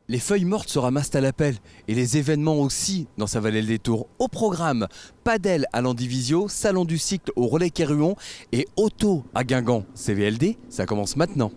Les feuilles mortes se ramassent à l'appel et les événements aussi dans sa vallée des Tours. Au programme, padel à Landivisio, salon du cycle au Relais Quéruon et auto à Guingamp. CVLD, ça commence maintenant.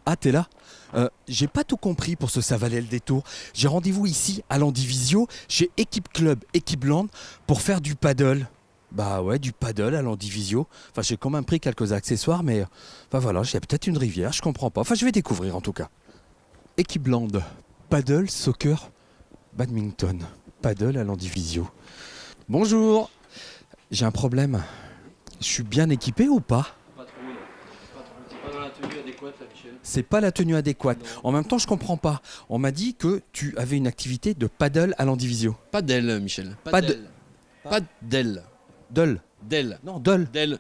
Ah, t'es là? J'ai pas tout compris pour ce Savalel des Tours. J'ai rendez-vous ici à Landivisio, chez Équipe Club, Équipe Land, pour faire du paddle. Bah ouais, du paddle à Landivisio. Enfin, j'ai quand même pris quelques accessoires, mais enfin voilà, il y a peut-être une rivière, je comprends pas. Enfin, je vais découvrir en tout cas. Équipe Land, paddle, soccer, badminton. Paddle à Landivisio. Bonjour, j'ai un problème. Je suis bien équipé ou pas? C'est pas la tenue adéquate. En même temps, je comprends pas. On m'a dit que tu avais une activité de paddle à Landivisio. Padel, Michel. Padel. Padel. Del. Del. Non, del. Del.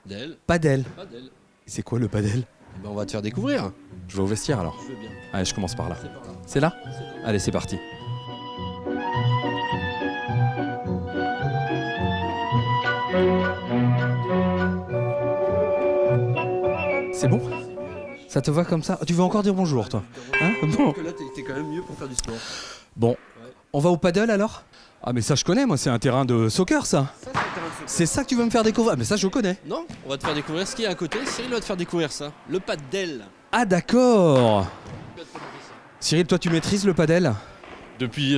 Del. Padel. Padel. C'est quoi le paddle? Eh ben, on va te faire découvrir. Je vais au vestiaire alors. Je veux bien. Allez, je commence par là. C'est par là. C'est là? Allez, c'est parti. C'est bon? Ça te va comme ça? Tu veux encore dire bonjour, toi? Hein? Bon. Là, t'es quand même mieux pour faire du sport. Bon, on va au paddle alors? Ah mais ça je connais, moi c'est un terrain de soccer ça. C'est ça que tu veux me faire découvrir? Ah, mais ça je connais. Non, on va te faire découvrir ce qu'il y a à côté. Cyril va te faire découvrir ça. Le padel. Ah d'accord. Cyril, toi tu maîtrises le paddle? Depuis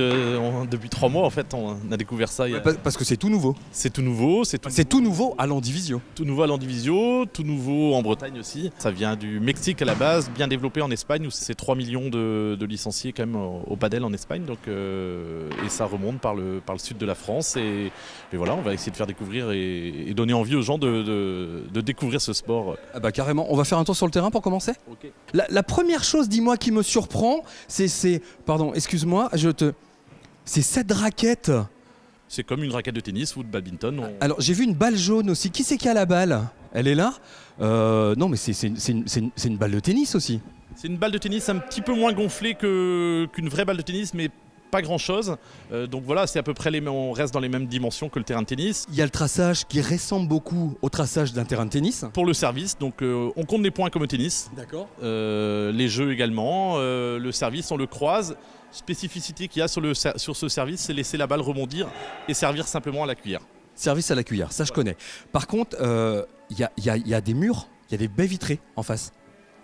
3 mois en fait on a découvert ça. Parce que c'est tout nouveau. C'est tout nouveau, c'est tout nouveau à Landivisio. tout nouveau à Landivisio, tout nouveau en Bretagne aussi. Ça vient du Mexique à la base, bien développé en Espagne où c'est 3 millions de licenciés quand même au padel en Espagne. Donc, et ça remonte par le sud de la France et voilà, on va essayer de faire découvrir et donner envie aux gens de découvrir ce sport. Ah bah carrément, on va faire un tour sur le terrain pour commencer. Ok. La première chose, dis-moi, qui me surprend, c'est pardon, excuse-moi, c'est cette raquette. C'est comme une raquette de tennis ou de badminton. Alors j'ai vu une balle jaune aussi. Qui c'est qui a la balle? Elle est là? Non mais c'est une balle de tennis aussi. C'est une balle de tennis un petit peu moins gonflée qu'une vraie balle de tennis, mais pas grand chose. Donc voilà, c'est à peu près on reste dans les mêmes dimensions que le terrain de tennis. Il y a le traçage qui ressemble beaucoup au traçage d'un terrain de tennis. Pour le service, donc on compte les points comme au tennis. D'accord. Les jeux également. Le service, on le croise. Spécificité qu'il y a sur ce service, c'est laisser la balle rebondir et servir simplement à la cuillère. Service à la cuillère, ça je connais. Par contre, il y a des murs, il y a des baies vitrées en face.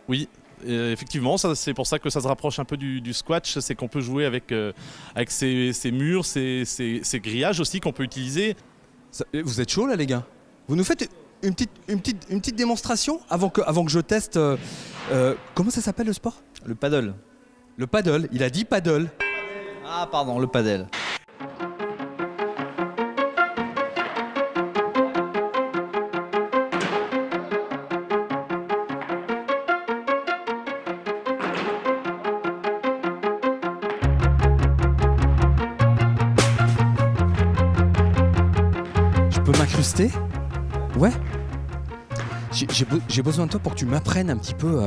Oui. Effectivement, c'est pour ça que ça se rapproche un peu du squash, c'est qu'on peut jouer avec ces murs, ces grillages aussi qu'on peut utiliser. Vous êtes chaud là les gars? Vous nous faites une petite démonstration avant que je teste. Comment ça s'appelle le sport? Le paddle. Le paddle, il a dit paddle. Ah pardon, le paddle. Je peux m'incruster? Ouais. J'ai besoin de toi pour que tu m'apprennes un petit peu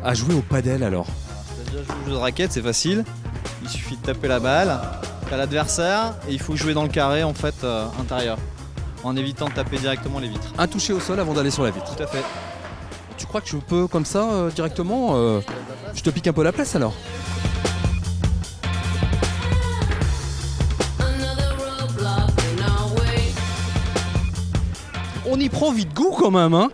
à jouer au paddle alors. T'as déjà joué au jeu de raquette, c'est facile. Il suffit de taper la balle, t'as l'adversaire et il faut jouer dans le carré en fait intérieur, en évitant de taper directement les vitres. Un toucher au sol avant d'aller sur la vitre. Tout à fait. Tu crois que je peux comme ça directement je te pique un peu la place alors. On y prend vite goût quand même, hein?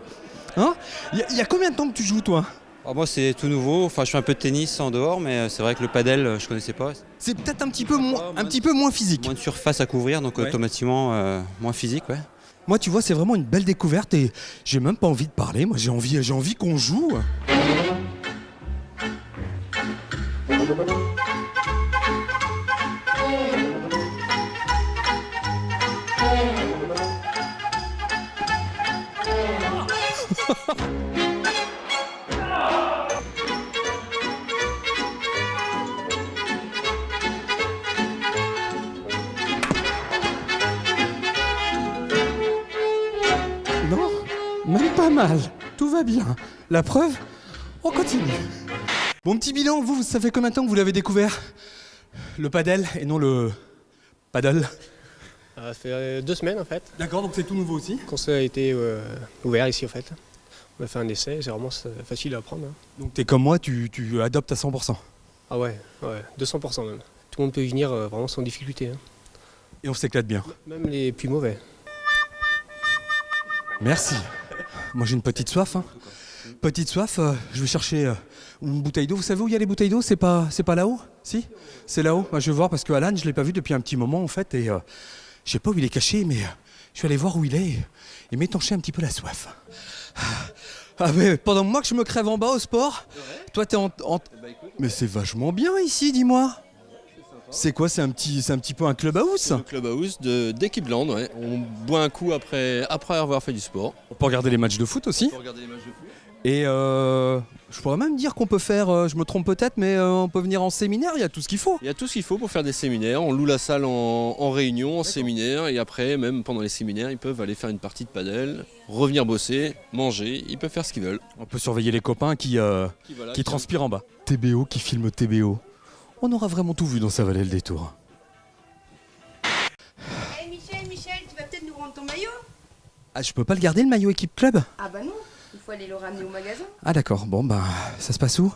Y a combien de temps que tu joues toi? Alors moi c'est tout nouveau, enfin je fais un peu de tennis en dehors mais c'est vrai que le padel je connaissais pas. C'est peut-être un petit peu moins physique. Moins de surface à couvrir donc Ouais. automatiquement moins physique ouais. Moi tu vois c'est vraiment une belle découverte et j'ai même pas envie de parler, moi j'ai envie qu'on joue. même pas mal. Tout va bien. La preuve, on continue. Bon petit bilan, ça fait combien de temps que vous l'avez découvert? Le padel et non le paddle? Ça fait 2 semaines en fait, D'accord, donc c'est tout nouveau aussi. quand ça a été ouvert ici en fait. On a fait un essai, c'est vraiment facile à apprendre. Hein. Donc t'es comme moi, tu adoptes à 100%. Ah ouais, 200% même. Tout le monde peut y venir vraiment sans difficulté. Hein. Et on s'éclate bien. Même les plus mauvais. Merci. Moi j'ai une petite soif. Hein. Petite soif, je vais chercher une bouteille d'eau. Vous savez où il y a les bouteilles d'eau? C'est pas là-haut? Si? C'est là-haut. Bah, je vais voir parce que Alan, je l'ai pas vu depuis un petit moment en fait. Et je sais pas où il est caché, mais je vais aller voir où il est et m'étancher un petit peu la soif. Ah mais pendant moi que je me crève en bas au sport, toi t'es en... Mais c'est vachement bien ici, dis-moi. C'est quoi? C'est un petit peu un clubhouse? Le clubhouse d'Equipland, ouais. On boit un coup après avoir fait du sport. On peut regarder les matchs de foot aussi. On peut regarder les matchs de foot. Et je pourrais même dire qu'on peut faire, je me trompe peut-être, mais on peut venir en séminaire, il y a tout ce qu'il faut. Il y a tout ce qu'il faut pour faire des séminaires. On loue la salle en réunion, en séminaire. Et après, même pendant les séminaires, ils peuvent aller faire une partie de padel, revenir bosser, manger. Ils peuvent faire ce qu'ils veulent. On peut surveiller les copains qui Voilà, transpirent en bas. TBO qui filme TBO. On aura vraiment tout vu dans Ça valait le détour. Hey Michel, tu vas peut-être nous rendre ton maillot? Ah, je peux pas le garder le maillot équipe club? Ah bah non, il faut aller le ramener au magasin. Ah d'accord, bon bah ça se passe où?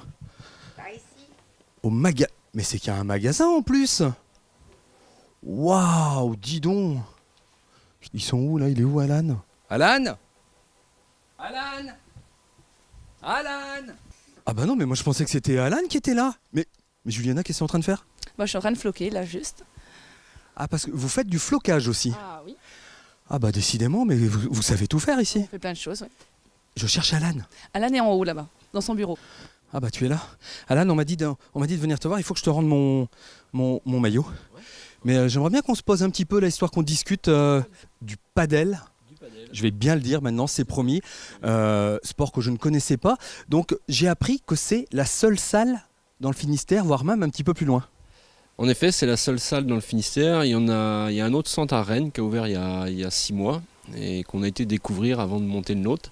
Par ici. Au magasin. Mais c'est qu'il y a un magasin en plus. Waouh, dis donc. Ils sont où là? Il est où Alan? Alan? Alan? Alan? Ah bah non, mais moi je pensais que c'était Alan qui était là. Mais Juliana, qu'est-ce que tu es en train de faire? Moi, je suis en train de floquer, là, juste. Ah, parce que vous faites du flocage aussi. Ah oui. Ah bah décidément, mais vous savez tout faire ici. On fait plein de choses, oui. Je cherche Alan. Alan est en haut, là-bas, dans son bureau. Ah bah tu es là. Alan, on m'a dit de venir te voir, il faut que je te rende mon maillot. Mais j'aimerais bien qu'on se pose un petit peu là, histoire qu'on discute du padel. Je vais bien le dire maintenant, c'est promis. Sport que je ne connaissais pas. Donc j'ai appris que c'est la seule salle dans le Finistère, voire même un petit peu plus loin. En effet, c'est la seule salle dans le Finistère. Il y a un autre centre à Rennes qui a ouvert il y a 6 mois et qu'on a été découvrir avant de monter le nôtre.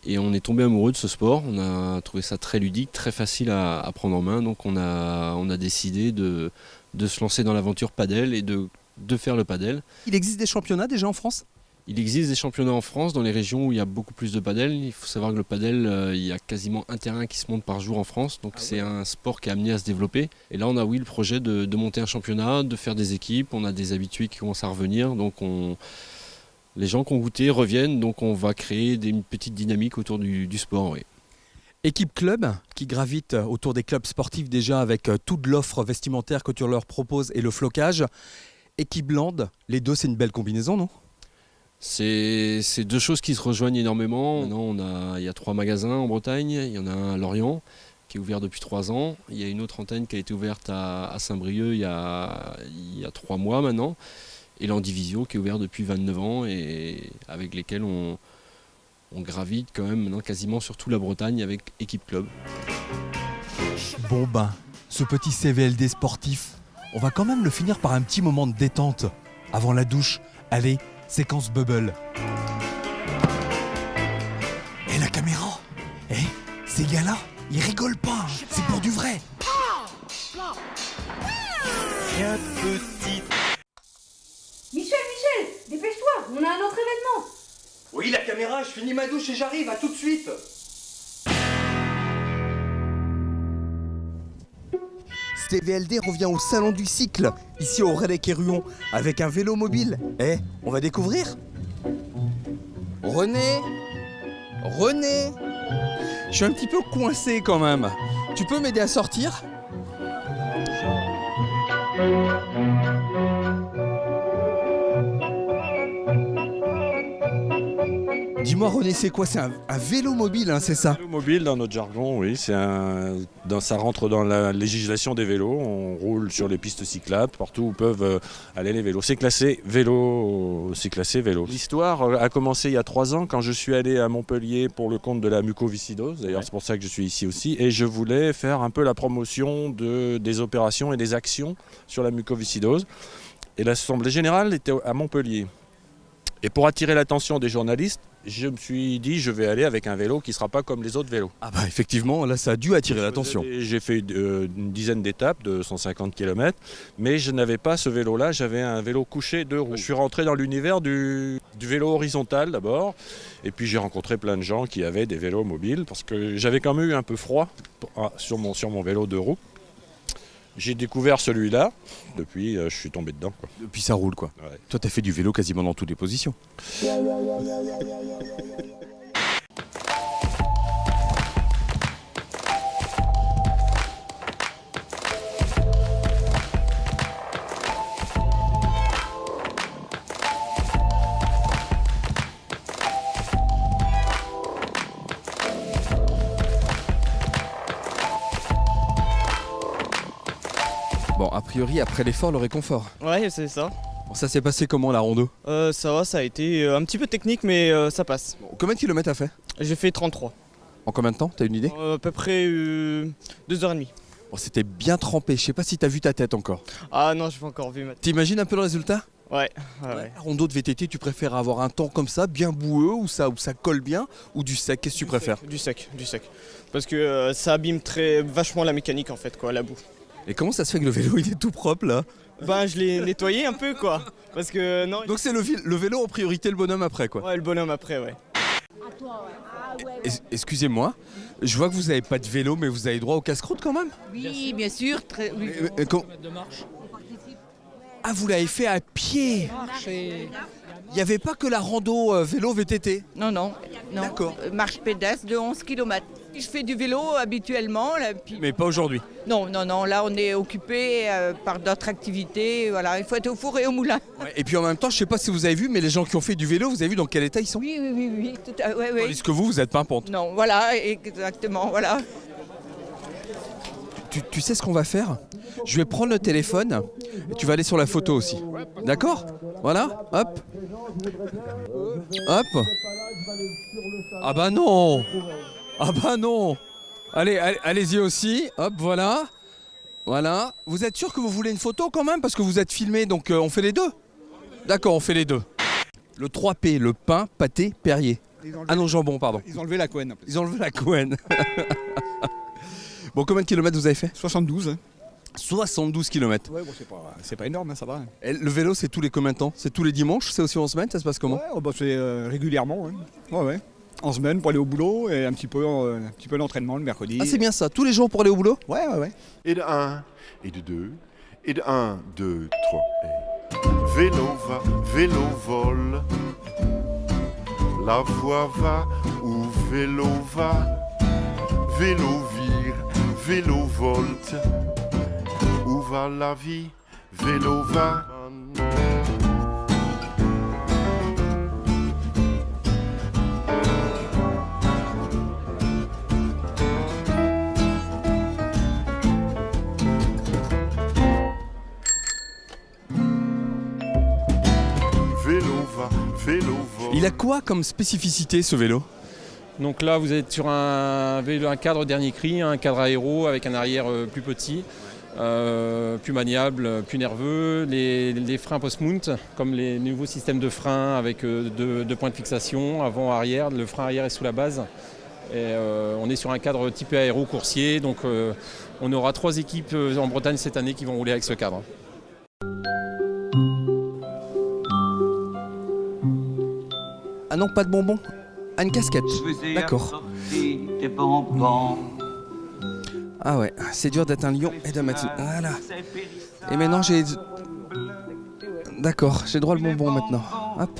Et on est tombé amoureux de ce sport. On a trouvé ça très ludique, très facile à prendre en main. Donc on a décidé de se lancer dans l'aventure padel et de faire le padel. Il existe des championnats déjà en France? Il existe des championnats en France dans les régions où il y a beaucoup plus de padel. Il faut savoir que le padel, il y a quasiment un terrain qui se monte par jour en France. Donc c'est un sport qui est amené à se développer. Et là, on a le projet de monter un championnat, de faire des équipes. On a des habitués qui commencent à revenir. Donc les gens qui ont goûté reviennent. Donc on va créer une petite dynamique autour du sport. Oui. Équipe club qui gravite autour des clubs sportifs déjà avec toute l'offre vestimentaire que tu leur proposes et le flocage. Équipe Land, les deux c'est une belle combinaison, non? C'est deux choses qui se rejoignent énormément. Maintenant, il y a 3 magasins en Bretagne. Il y en a un à Lorient qui est ouvert depuis 3 ans. Il y a une autre antenne qui a été ouverte à Saint-Brieuc il y a 3 mois maintenant. Et l'Andivisio qui est ouvert depuis 29 ans et avec lesquels on gravite quand même maintenant quasiment sur toute la Bretagne avec Équipe Club. Bon ben, ce petit CVLD sportif, on va quand même le finir par un petit moment de détente avant la douche. Allez, séquence bubble. Et la caméra? Ces gars-là, ils rigolent pas, hein. C'est pour du vrai. Michel, dépêche-toi, on a un autre événement. Oui, la caméra, je finis ma douche et j'arrive, à tout de suite. CVLD revient au salon du cycle, ici au Relecq-et-Ruon, avec un vélo mobile. On va découvrir. René, je suis un petit peu coincé quand même. Tu peux m'aider à sortir ? Dis-moi René, c'est quoi? C'est un vélo mobile, hein, c'est ça? Vélo mobile dans notre jargon, oui, ça rentre dans la législation des vélos. On roule sur les pistes cyclables, partout où peuvent aller les vélos. C'est classé vélo. L'histoire a commencé il y a 3 ans quand je suis allé à Montpellier pour le compte de la mucoviscidose. D'ailleurs, c'est pour ça que je suis ici aussi. Et je voulais faire un peu la promotion des opérations et des actions sur la mucoviscidose. Et l'Assemblée Générale était à Montpellier. Et pour attirer l'attention des journalistes, je me suis dit je vais aller avec un vélo qui ne sera pas comme les autres vélos. Ah bah effectivement, là ça a dû attirer l'attention. J'ai fait une dizaine d'étapes de 150 km, mais je n'avais pas ce vélo-là, j'avais un vélo couché 2 roues. Je suis rentré dans l'univers du vélo horizontal d'abord, et puis j'ai rencontré plein de gens qui avaient des vélos mobiles, parce que j'avais quand même eu un peu froid sur mon vélo 2 roues. J'ai découvert celui-là, depuis je suis tombé dedans, quoi. Depuis ça roule quoi. Ouais. Toi t'as fait du vélo quasiment dans toutes les positions. Bon, a priori, après l'effort, le réconfort. Ouais, c'est ça. Bon, ça s'est passé comment la rando? Ça va, ça a été un petit peu technique, mais ça passe. Bon, combien de kilomètres t'as fait? J'ai fait 33. En combien de temps? T'as une idée? À peu près 2h30. Bon, c'était bien trempé, je sais pas si t'as vu ta tête encore. Ah non, j'ai pas encore vu ma tête. T'imagines un peu le résultat? Ouais. La rando de VTT, tu préfères avoir un temps comme ça, bien boueux, où ça colle bien, ou du sec? Qu'est-ce que tu préfères? Du sec. Parce que ça abîme vachement la mécanique en fait, quoi, la boue. Et comment ça se fait que le vélo il est tout propre là? Ben je l'ai nettoyé un peu quoi. Parce que non. Donc c'est le vélo en priorité, le bonhomme après quoi. Ouais, le bonhomme après, ouais. Excusez-moi, je vois que vous avez pas de vélo, mais vous avez droit au casse-croûte quand même? Oui, bien sûr. Oui. Ah, vous l'avez fait à pied? Il n'y avait pas que la rando vélo VTT? Non. D'accord. Marche pédestre de 11 km. Je fais du vélo habituellement. Là, puis... Mais pas aujourd'hui? Non, là on est occupé par d'autres activités. Voilà, il faut être au four et au moulin. Ouais, et puis en même temps, je sais pas si vous avez vu, mais les gens qui ont fait du vélo, vous avez vu dans quel état ils sont? Oui. Ouais. Tandis que vous êtes pimpante. Non, voilà, exactement, voilà. Tu sais ce qu'on va faire? Je vais prendre le téléphone et tu vas aller sur la photo aussi. D'accord? Voilà, hop. Hop. Ah bah non! Allez-y aussi, hop, voilà. Voilà. Vous êtes sûr que vous voulez une photo quand même? Parce que vous êtes filmé, donc on fait les deux? D'accord, on fait les deux. Le 3P, le pain, pâté, Perrier. Ah non, jambon, pardon. Ils ont enlevé la couenne. Ils ont enlevé la couenne. Bon, combien de kilomètres vous avez fait? 72. 72 km. Ouais, bon, c'est pas énorme, hein, ça va. Et le vélo, c'est tous les combien de temps? C'est tous les dimanches? C'est aussi en semaine? Ça se passe comment? Ouais, bah, c'est régulièrement. Hein. Ouais. En semaine pour aller au boulot et un petit peu d'entraînement le mercredi. Ah, c'est bien ça, tous les jours pour aller au boulot? Ouais. Et de 1, et de 2, et de 1, 2, 3, et... Vélo va, vélo vole. La voie va où vélo va. Vélo vire, vélo volte. Où va la vie? Vélo va. Il a quoi comme spécificité ce vélo? Donc là vous êtes sur un cadre dernier cri, un cadre aéro avec un arrière plus petit, plus maniable, plus nerveux, les freins post-mount comme les nouveaux systèmes de freins avec deux points de fixation, avant, arrière, le frein arrière est sous la base. Et, on est sur un cadre typé aéro coursier, donc on aura 3 équipes en Bretagne cette année qui vont rouler avec ce cadre. Ah non, pas de bonbons. Ah, une casquette. D'accord. Ah ouais, c'est dur d'être un lion et de mettre... Voilà. Et maintenant j'ai... D'accord, j'ai droit le bonbon maintenant. Hop.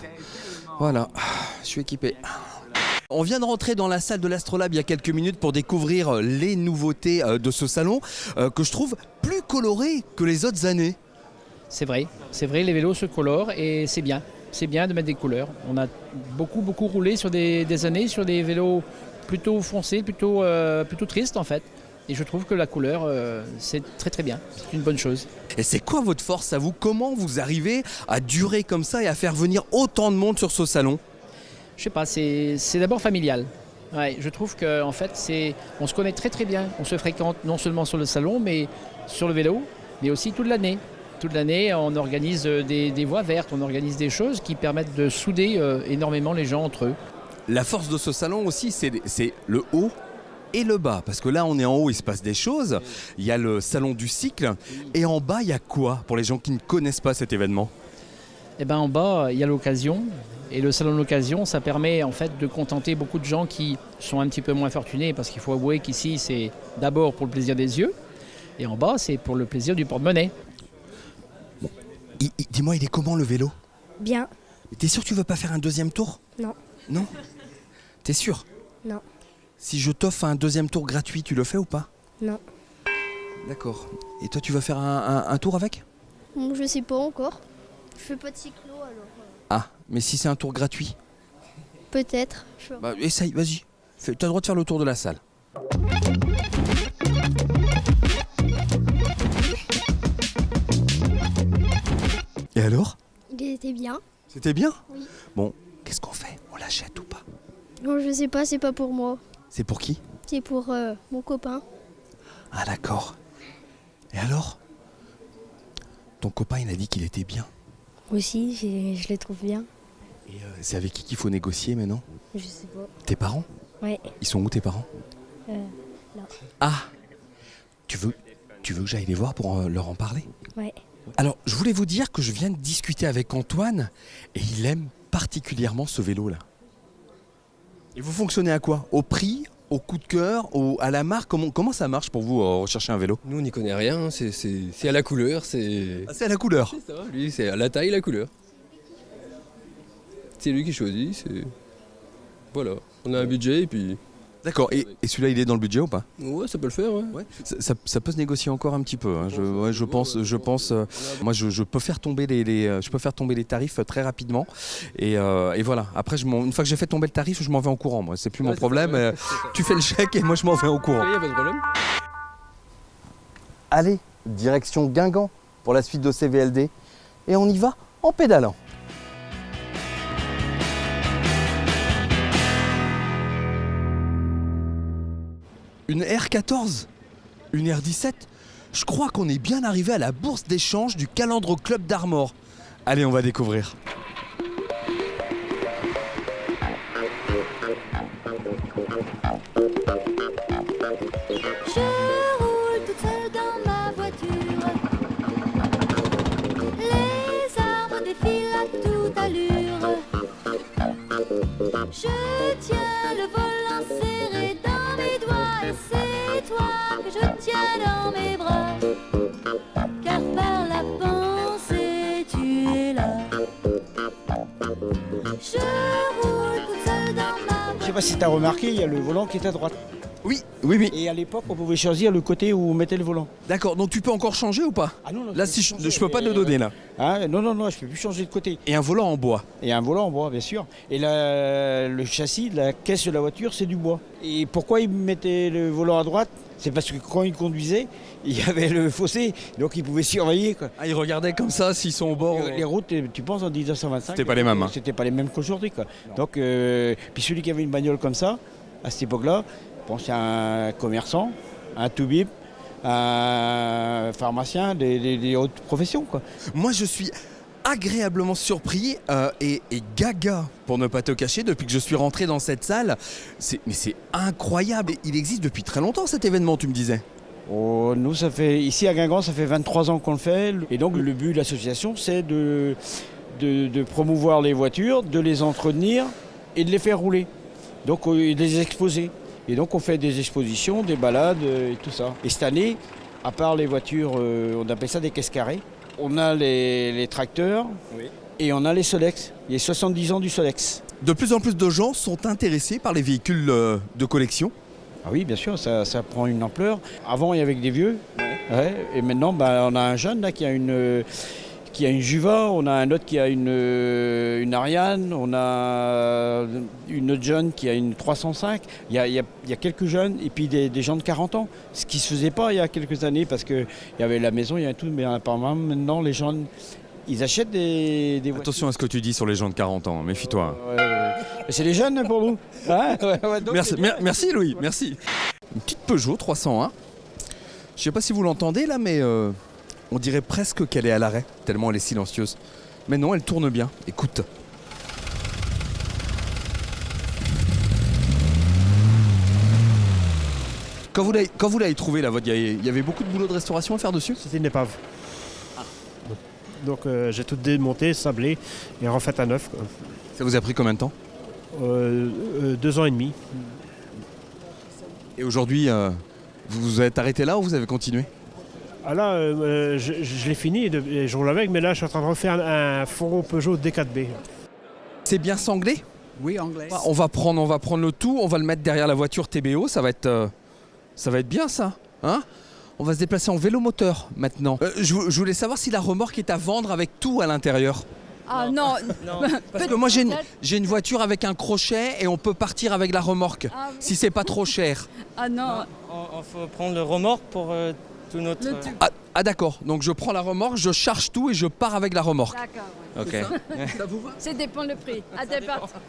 Voilà, je suis équipé. On vient de rentrer dans la salle de l'Astrolabe il y a quelques minutes pour découvrir les nouveautés de ce salon que je trouve plus coloré que les autres années. C'est vrai, les vélos se colorent et c'est bien. C'est bien de mettre des couleurs. On a beaucoup roulé sur des années sur des vélos plutôt foncés, plutôt tristes en fait. Et je trouve que la couleur, c'est très bien. C'est une bonne chose. Et c'est quoi votre force à vous? Comment vous arrivez à durer comme ça et à faire venir autant de monde sur ce salon? Je sais pas, c'est d'abord familial. Ouais, je trouve qu'en fait, on se connaît très bien. On se fréquente non seulement sur le salon, mais sur le vélo, mais aussi toute l'année. Toute l'année, on organise des voies vertes, on organise des choses qui permettent de souder énormément les gens entre eux. La force de ce salon aussi, c'est le haut et le bas. Parce que là, on est en haut, il se passe des choses. Il y a le salon du cycle. Et en bas, il y a quoi pour les gens qui ne connaissent pas cet événement? Et ben en bas, il y a l'occasion. Et le salon de l'occasion, ça permet en fait de contenter beaucoup de gens qui sont un petit peu moins fortunés. Parce qu'il faut avouer qu'ici, c'est d'abord pour le plaisir des yeux. Et en bas, c'est pour le plaisir du porte-monnaie. Dis-moi, il est comment le vélo? Bien. T'es sûr que tu veux pas faire un deuxième tour? Non. Non? T'es sûr? Non. Si je t'offre un deuxième tour gratuit, tu le fais ou pas? Non. D'accord. Et toi, tu veux faire un tour avec? Je sais pas encore. Je fais pas de cyclo alors. Ah, mais si c'est un tour gratuit? Peut-être. Bah, essaye, vas-y. T'as le droit de faire le tour de la salle. Et alors? Il était bien. C'était bien? Oui. Bon, qu'est-ce qu'on fait? On l'achète ou pas? Non, je sais pas, c'est pas pour moi. C'est pour qui? C'est pour mon copain. Ah d'accord. Et alors? Ton copain, il a dit qu'il était bien. Aussi, je les trouve bien. Et c'est avec qui qu'il faut négocier maintenant? Je sais pas. Tes parents? Ouais. Ils sont où tes parents? Là. Ah! Tu veux que j'aille les voir pour leur en parler? Ouais. Alors, je voulais vous dire que je viens de discuter avec Antoine et il aime particulièrement ce vélo-là. Et vous fonctionnez à quoi? Au prix? Au coup de cœur? À la marque? Comment ça marche pour vous rechercher un vélo? Nous on n'y connaît rien, c'est à la couleur, c'est... Ah, c'est à la couleur? C'est ça, lui c'est à la taille, la couleur. C'est lui qui choisit, c'est... Voilà, on a un budget et puis... D'accord, et celui-là il est dans le budget ou pas? Ouais, ça peut le faire, ouais. Ça peut se négocier encore un petit peu, hein. Je pense, moi je peux faire tomber les tarifs très rapidement et voilà. Après une fois que j'ai fait tomber le tarif, je m'en vais en courant. Moi, c'est plus mon problème. Tu fais le chèque et moi je m'en vais en courant. Il n'y a pas de problème. Allez, direction Guingamp pour la suite de CVLD et on y va en pédalant. Une R14, une R17, je crois qu'on est bien arrivé à la bourse d'échange du Calandre Club d'Armor. Allez, on va découvrir. Je roule toute seule dans ma voiture. Les arbres défilent à toute allure. Je tiens le volant serré dans mes doigts et c'est toi que je tiens dans mes bras. Car par la pensée tu es là. Je roule toute seule dans ma voiture. Je sais pas si tu as remarqué, il y a le volant qui est à droite. Oui. Et à l'époque, on pouvait choisir le côté où on mettait le volant. D'accord, donc tu peux encore changer ou pas? Ah non, là, si je peux pas te le donner là. Ah, non, je peux plus changer de côté. Et un volant en bois? Et un volant en bois, bien sûr. Et le châssis, la caisse de la voiture, c'est du bois. Et pourquoi ils mettaient le volant à droite? C'est parce que quand ils conduisaient, il y avait le fossé, donc ils pouvaient surveiller, quoi. Ah, ils regardaient comme ça s'ils sont au bord. Les routes, tu penses en 1925, c'était pas les mêmes. Hein. C'était pas les mêmes qu'aujourd'hui, quoi. Donc, puis celui qui avait une bagnole comme ça, à cette époque-là, c'est un commerçant, un toubib, un pharmacien, des hautes professions, quoi. Moi, je suis agréablement surpris et gaga, pour ne pas te cacher, depuis que je suis rentré dans cette salle. Mais c'est incroyable. Il existe depuis très longtemps cet événement, tu me disais. Oh, nous, ici à Guingamp, ça fait 23 ans qu'on le fait. Et donc, le but de l'association, c'est de promouvoir les voitures, de les entretenir et de les faire rouler. Donc, de les exposer. Et donc, on fait des expositions, des balades et tout ça. Et cette année, à part les voitures, on appelle ça des caisses carrées. On a les tracteurs et on a les Solex. Il y a 70 ans du Solex. De plus en plus de gens sont intéressés par les véhicules de collection. Ah oui, bien sûr, ça prend une ampleur. Avant, il y avait que des vieux. Ouais, et maintenant, on a un jeune là, qui a une Juva, on a un autre qui a une Ariane, on a une autre jeune qui a une 305. Il y a quelques jeunes et puis des gens de 40 ans. Ce qui ne se faisait pas il y a quelques années parce qu'il y avait la maison, il y avait tout. Mais apparemment, maintenant, les gens, ils achètent des voitures. Attention à ce que tu dis sur les gens de 40 ans, méfie-toi. C'est les jeunes pour nous. Hein merci Louis, merci. Une petite Peugeot 301. Je ne sais pas si vous l'entendez là, mais On dirait presque qu'elle est à l'arrêt, tellement elle est silencieuse. Mais non, elle tourne bien. Écoute. Quand vous l'avez trouvée, la votre, il y avait beaucoup de boulot de restauration à faire dessus? C'était une épave. Donc j'ai tout démonté, sablé et refait à neuf, quoi. Ça vous a pris combien de temps? 2 ans et demi. Et aujourd'hui, vous vous êtes arrêté là ou vous avez continué? Ah là, je l'ai fini et je roule avec, mais là je suis en train de refaire un fourgon Peugeot D4B. C'est bien sanglé? Oui, anglais. On va prendre le tout, on va le mettre derrière la voiture TBO, ça va être bien ça, hein? On va se déplacer en vélo moteur maintenant. Je voulais savoir si la remorque est à vendre avec tout à l'intérieur. Ah non, Parce que moi j'ai une voiture avec un crochet et on peut partir avec la remorque, si c'est pas trop cher. Ah non. Il faut prendre le remorque pour tout notre... Ah d'accord, donc je prends la remorque, je charge tout et je pars avec la remorque. D'accord. Ok. Ça vous va? Ça dépend le prix.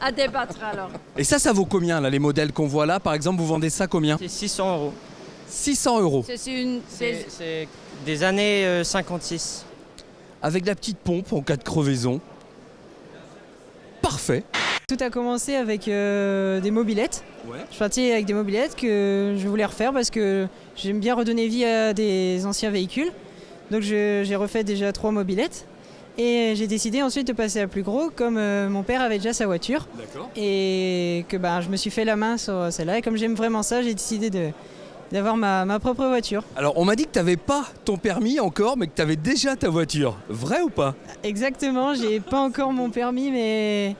À débattre alors. Et ça vaut combien là, les modèles qu'on voit là par exemple, vous vendez ça combien? C'est 600 €. 600 €. C'est des années 56. Avec la petite pompe en cas de crevaison. Parfait. Tout a commencé avec des mobylettes. Ouais. Je suis parti avec des mobylettes que je voulais refaire parce que j'aime bien redonner vie à des anciens véhicules. Donc j'ai refait déjà 3 mobylettes. Et j'ai décidé ensuite de passer à plus gros, comme mon père avait déjà sa voiture. D'accord. Et que je me suis fait la main sur celle-là. Et comme j'aime vraiment ça, j'ai décidé d'avoir ma propre voiture. Alors on m'a dit que tu n'avais pas ton permis encore, mais que tu avais déjà ta voiture. Vrai ou pas? Exactement, j'ai pas encore mon permis, mais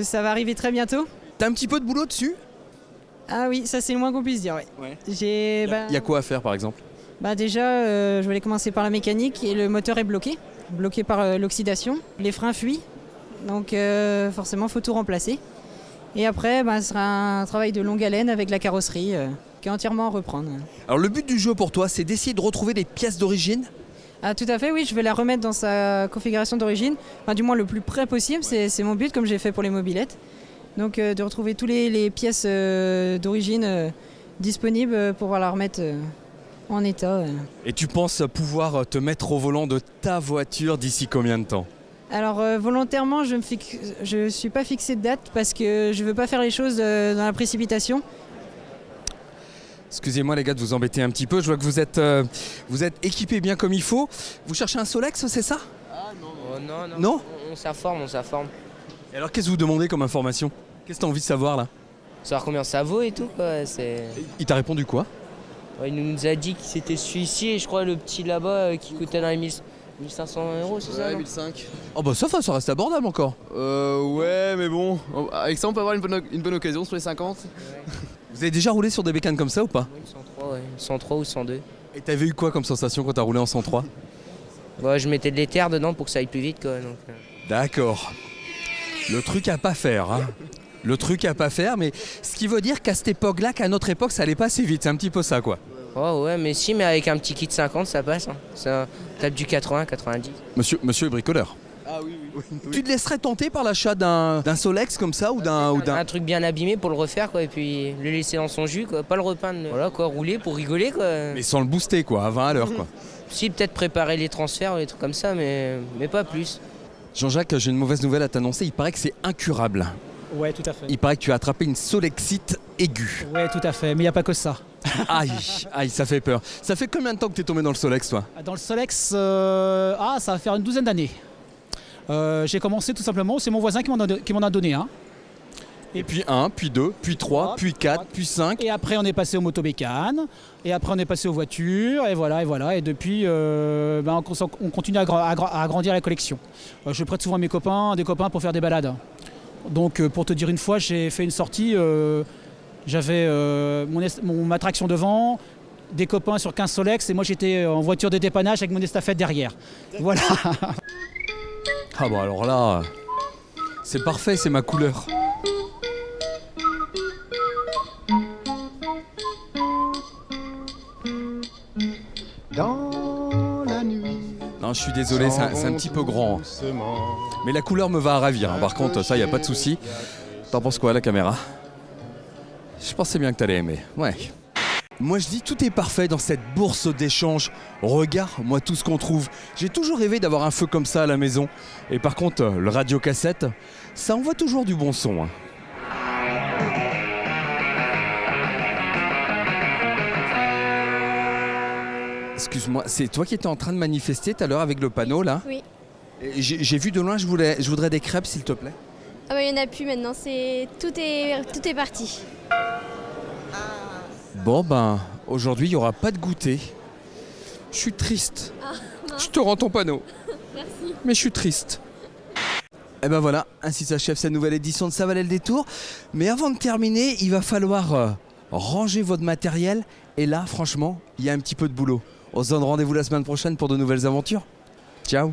ça va arriver très bientôt. T'as un petit peu de boulot dessus? Ah oui, ça c'est le moins qu'on puisse dire, ouais. Il y a quoi à faire par exemple? Déjà, je voulais commencer par la mécanique et le moteur est bloqué par l'oxydation. Les freins fuient, donc forcément il faut tout remplacer. Et après, ce sera un travail de longue haleine avec la carrosserie qui est entièrement à reprendre. Alors le but du jeu pour toi, c'est d'essayer de retrouver des pièces d'origine? Ah tout à fait, oui, je vais la remettre dans sa configuration d'origine, du moins le plus près possible, c'est mon but comme j'ai fait pour les mobylettes. Donc de retrouver toutes les pièces d'origine disponibles pour pouvoir la remettre en état. Et tu penses pouvoir te mettre au volant de ta voiture d'ici combien de temps? Alors volontairement, je suis pas fixé de date parce que je veux pas faire les choses dans la précipitation. Excusez-moi les gars de vous embêter un petit peu, je vois que vous êtes équipés bien comme il faut. Vous cherchez un Solex, c'est ça? Ah non. Non? On s'informe. Et alors qu'est-ce que vous demandez comme information? Qu'est-ce que tu as envie de savoir là? Savoir combien ça vaut et tout, quoi. Il t'a répondu quoi? Il nous a dit que c'était celui-ci et je crois le petit là-bas qui coûtait dans les 1500 €, c'est ça? Ouais, 1005. Oh bah ça reste abordable encore. Ouais, mais bon, avec ça on peut avoir une bonne occasion sur les 50. Vous avez déjà roulé sur des bécanes comme ça ou pas? Oui, 103, ouais. 103 ou 102. Et t'avais eu quoi comme sensation quand t'as roulé en 103? Je mettais de l'éther dedans pour que ça aille plus vite, quoi. Donc, D'accord. Le truc à pas faire, hein. Le truc à pas faire, mais ce qui veut dire qu'à cette époque-là, qu'à notre époque, ça allait pas assez vite. C'est un petit peu ça, quoi. Oh ouais, mais si, mais avec un petit kit 50, ça passe. Hein. Ça tape du 80, 90. Monsieur est bricoleur. Ah oui. Tu te laisserais tenter par l'achat d'un Solex comme ça ou d'un... Un truc bien abîmé pour le refaire, quoi, et puis le laisser dans son jus, quoi. Pas le repeindre. Voilà, quoi, rouler pour rigoler, quoi. Mais sans le booster, quoi, à 20 à l'heure, quoi. Si, peut-être préparer les transferts ou des trucs comme ça, mais pas plus. Jean-Jacques, j'ai une mauvaise nouvelle à t'annoncer. Il paraît que c'est incurable. Ouais, tout à fait. Il paraît que tu as attrapé une solexite aiguë. Ouais, tout à fait, mais il n'y a pas que ça. Aïe, ça fait peur. Ça fait combien de temps que tu es tombé dans le Solex, toi? Dans le Solex, ça va faire une douzaine d'années. J'ai commencé tout simplement, c'est mon voisin qui m'en a donné un. Et puis 1, puis 2, puis 3, puis 4, puis 5. Et après on est passé aux motobécanes, et après on est passé aux voitures, et voilà. Et depuis, on continue à agrandir la collection. Je prête souvent des copains pour faire des balades. Donc pour te dire une fois, j'ai fait une sortie, j'avais ma traction devant, des copains sur 15 Solex, et moi j'étais en voiture de dépannage avec mon estafette derrière. Voilà. Ah bon alors là, c'est parfait, c'est ma couleur. Dans la nuit. Non, je suis désolé, c'est un petit peu grand. Mais la couleur me va à ravir. Hein. Par contre, ça, y a pas de souci. T'en penses quoi, la caméra? Je pensais bien que t'allais aimer. Ouais. Moi je dis tout est parfait dans cette bourse d'échange. Regarde-moi tout ce qu'on trouve. J'ai toujours rêvé d'avoir un feu comme ça à la maison. Et par contre, le radiocassette, ça envoie toujours du bon son. Hein. Excuse-moi, c'est toi qui étais en train de manifester tout à l'heure avec le panneau là? Oui. J'ai vu de loin, je voudrais des crêpes s'il te plaît. Ah bah il n'y en a plus maintenant, tout est parti. Bon ben, aujourd'hui il n'y aura pas de goûter. Je suis triste. Je te rends ton panneau. Merci. Mais je suis triste. Et ben voilà, ainsi s'achève cette nouvelle édition de Ça valait le détour. Mais avant de terminer, il va falloir ranger votre matériel. Et là, franchement, il y a un petit peu de boulot. On se donne rendez-vous la semaine prochaine pour de nouvelles aventures. Ciao.